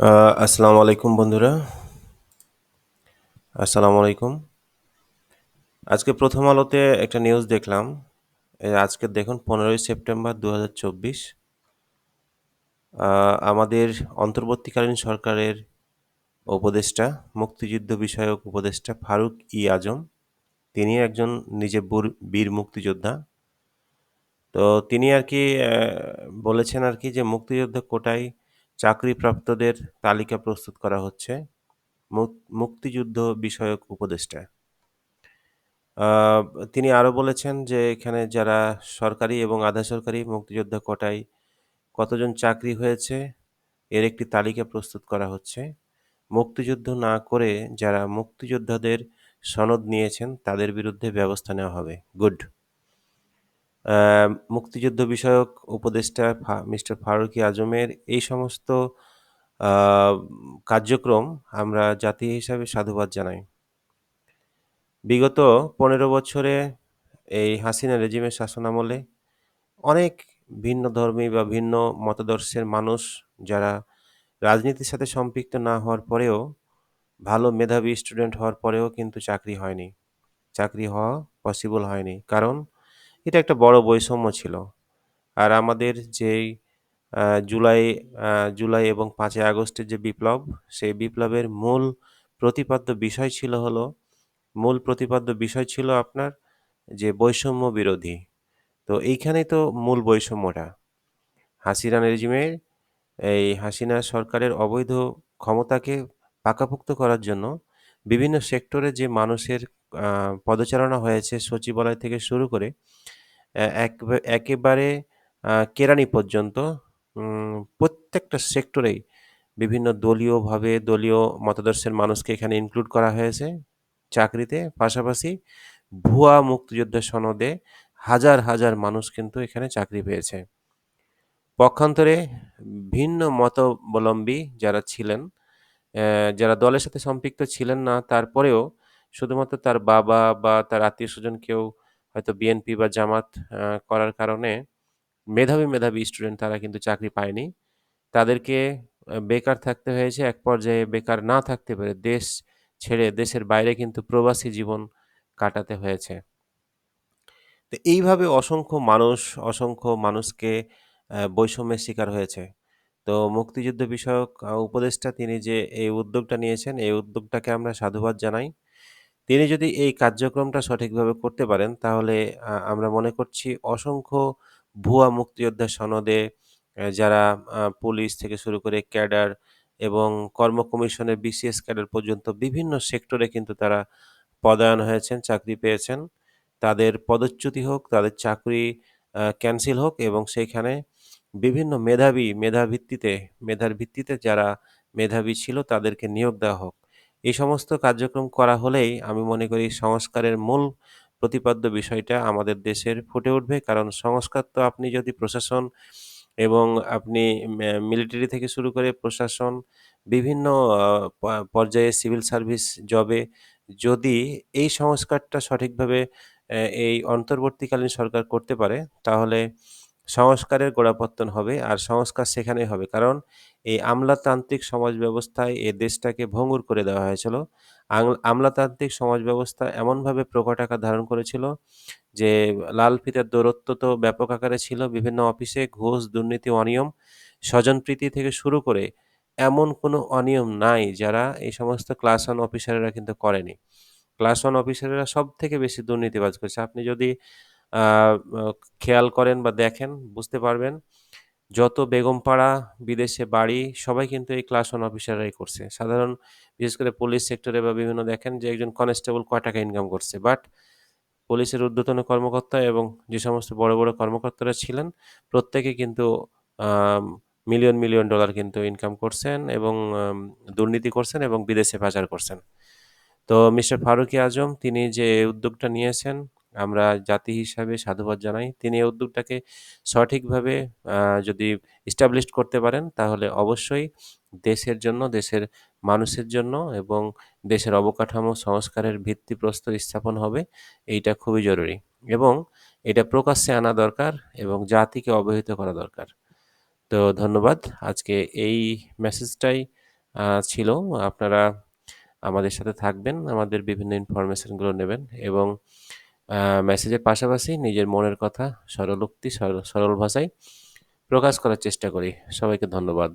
আসসালামু আলাইকুম বন্ধুরা। আসসালামু আলাইকুম। আজকে প্রথম আলোতে একটা নিউজ দেখলাম। আজকে দেখুন ১৫ই সেপ্টেম্বর ২০২৪। আ আমাদের অন্তর্বর্তীকালীন সরকারের উপদেষ্টা, মুক্তিযুদ্ধ বিষয়ক উপদেষ্টা ফারুক-ই-আজম, তিনি একজন নিজে বীর মুক্তিযোদ্ধা। তো তিনি আরকি বলেছেন আরকি যে মুক্তিযোদ্ধা কোটায় চাকরিপ্রাপ্তদের তালিকা প্রস্তুত করা হচ্ছে। মুক্তিযুদ্ধ বিষয়ক উপদেষ্টা। আ তিনি আরো বলেছেন যে এখানে যারা সরকারি এবং আধা সরকারি মুক্তিযোদ্ধা কোটায় কতজন চাকরি হয়েছে এর একটি তালিকা প্রস্তুত করা হচ্ছে। মুক্তিযুদ্ধ না করে যারা মুক্তিযোদ্ধাদের সনদ নিয়েছেন তাদের বিরুদ্ধে ব্যবস্থা নেওয়া হবে। গুড। আ মুক্তিযুদ্ধ বিষয়ক উপদেষ্টা মিস্টার ফারুকী আজমের এই সমস্ত আ কার্যক্রম আমরা জাতি হিসাবে সাধুবাদ জানাই। বিগত ১৫ বছরে এই হাসিনা রেজিমের শাসনামলে অনেক ভিন্ন ধর্মী বা ভিন্ন মতাদর্শের মানুষ যারা রাজনীতির সাথে সম্পৃক্ত না হওয়ার পরেও, ভালো মেধাবী স্টুডেন্ট হওয়ার পরেও কিন্তু চাকরি হয়নি। চাকরি হওয়া পসিবল হয়নি। কারণ এটা একটা বড় বৈষম্য ছিল। আর আমাদের যেই আ জুলাই জুলাই এবং ৫ই আগস্টের যে বিপ্লব, সেই বিপ্লবের মূল প্রতিপাদ্য বিষয় ছিল আপনার যে বৈষম্য বিরোধী। তো এইখানেই তো মূল বৈষম্যটা। হাসিনা রেজিমের হাসিনা সরকারের অবৈধ ক্ষমতাকে পাকাপোক্ত করার জন্য বিভিন্ন সেক্টরে যে মানুষের আ পদচারণা হয়েছে সচিবালয় থেকে শুরু করে একেবারে কেরানি পর্যন্ত প্রত্যেকটা সেক্টরেই বিভিন্ন দলীয় মতাদর্শের মানুষকে এখানে ইনক্লুড করা হয়েছে চাকরিতে। পাশাপাশি ভুয়া মুক্তিযোদ্ধা সনদে হাজার মানুষ কিন্তু এখানে চাকরি পেয়েছে। পক্ষান্তরে ভিন্ন মতাবলম্বী যারা ছিলেন, যারা দলের সাথে সম্পৃক্ত ছিলেন না, তারপরেও শুধুমাত্র তার বাবা বা তার আত্মীয়স্বজন কেউ হয়তো বিএনপি বা জামাত করার কারণে মেধাবী স্টুডেন্ট তারা কিন্তু চাকরি পায়নি। তাদেরকে বেকার থাকতে হয়েছে। এক পর্যায়ে বেকার না থাকতে পেরে দেশ ছেড়ে দেশের বাইরে কিন্তু প্রবাসী জীবন কাটাতে হয়েছে। তো এইভাবে অসংখ্য মানুষকে বৈষম্যের শিকার হয়েছে। তো মুক্তিযুদ্ধ বিষয়ক উপদেষ্টা তিনি যে এই উদ্যোগটা নিয়েছেন, এই উদ্যোগটাকে আমরা সাধুবাদ জানাই। তিনি যদি এই কার্যক্রমটা সঠিকভাবে করতে পারেন, তাহলে আমরা মনে করছি অসংখ্য ভুয়া মুক্তিযোদ্ধা সনদে যারা পুলিশ থেকে শুরু করে ক্যাডার এবং কর্ম কমিশনের বিসিএস ক্যাডার পর্যন্ত বিভিন্ন সেক্টরে কিন্তু তারা পদায়ন হয়েছেন, চাকরি পেয়েছেন। তাদের পদচ্যুতি হোক, তাদের চাকরি ক্যানসেল হোক এবং সেইখানে বিভিন্ন মেধার ভিত্তিতে যারা মেধাবী ছিল তাদেরকে নিয়োগ দেওয়া হোক। এই সমস্ত কার্যক্রম করা হলেই আমি মনে করি সংস্কারের মূল প্রতিপাদ্য বিষয়টা আমাদের দেশের ফুটে উঠবে। কারণ সংস্কার তো আপনি যদি প্রশাসন এবং আপনি মিলিটারি থেকে শুরু করে প্রশাসন বিভিন্ন আ প পর্যায়ে সিভিল সার্ভিস জবে যদি এই সংস্কারটা সঠিকভাবে এই অন্তর্বর্তীকালীন সরকার করতে পারে, তাহলে সংস্কারের গোড়াপত্তন হবে। আর সংস্কার সেখানেই হবে। কারণ এই আমলাতান্ত্রিক সমাজ ব্যবস্থায় এ দেশটাকে ভঙ্গুর করে দেওয়া হয়েছিল। আমলাতান্ত্রিক সমাজ ব্যবস্থা এমনভাবে প্রকট আকার ধারণ করেছিল যে লাল ফিতার দৌরত্ব তো ব্যাপক আকারে ছিল। বিভিন্ন অফিসে ঘুষ, দুর্নীতি, অনিয়ম, স্বজনপ্রীতি থেকে শুরু করে এমন কোনো অনিয়ম নাই যারা এই সমস্ত ক্লাস ওয়ান অফিসারেরা কিন্তু করেনি। ক্লাস ওয়ান অফিসারেরা সবথেকে বেশি দুর্নীতিবাজ করেছে। আপনি যদি আ অ খেয়াল করেন বা দেখেন বুঝতে পারবেন, যত বেগমপাড়া, বিদেশে বাড়ি সবাই কিন্তু এই ক্লাস ওয়ান অফিসাররাই করছে। বিশেষ করে পুলিশ সেক্টরে বা বিভিন্ন দেখেন যে একজন কনস্টেবল কয় টাকা ইনকাম করছে। বাট পুলিশের ঊর্ধ্বতন কর্মকর্তা এবং যে সমস্ত বড় কর্মকর্তারা ছিলেন, প্রত্যেকে কিন্তু আম মিলিয়ন ডলার কিন্তু ইনকাম করছেন এবং দুর্নীতি করছেন এবং বিদেশে পাচার করছেন। তো মিস্টার ফারুকী আজম তিনি যে উদ্যোগটা নিয়েছেন, আমরা জাতি হিসাবে সাধুবাদ জানাই। তিনি এই উদ্যোগটাকে সঠিকভাবে আ যদি established করতে পারেন, তাহলে অবশ্যই দেশের জন্য, দেশের মানুষের জন্য এবং দেশের অবকাঠামো সংস্কারের ভিত্তিপ্রস্তর স্থাপন হবে। এইটা খুবই জরুরি এবং এটা প্রকাশ্যে আনা দরকার এবং জাতিকে অবহিত করা দরকার। তো ধন্যবাদ। আজকে এই মেসেজটাই ছিল। আপনারা আমাদের সাথে থাকবেন, আমাদের বিভিন্ন ইনফরমেশনগুলো নেবেন এবং মেসেজের পাশাপাশি নিজের মনের কথা সরলোক্তি সরল ভাষায় প্রকাশ করার চেষ্টা করি। সবাইকে ধন্যবাদ।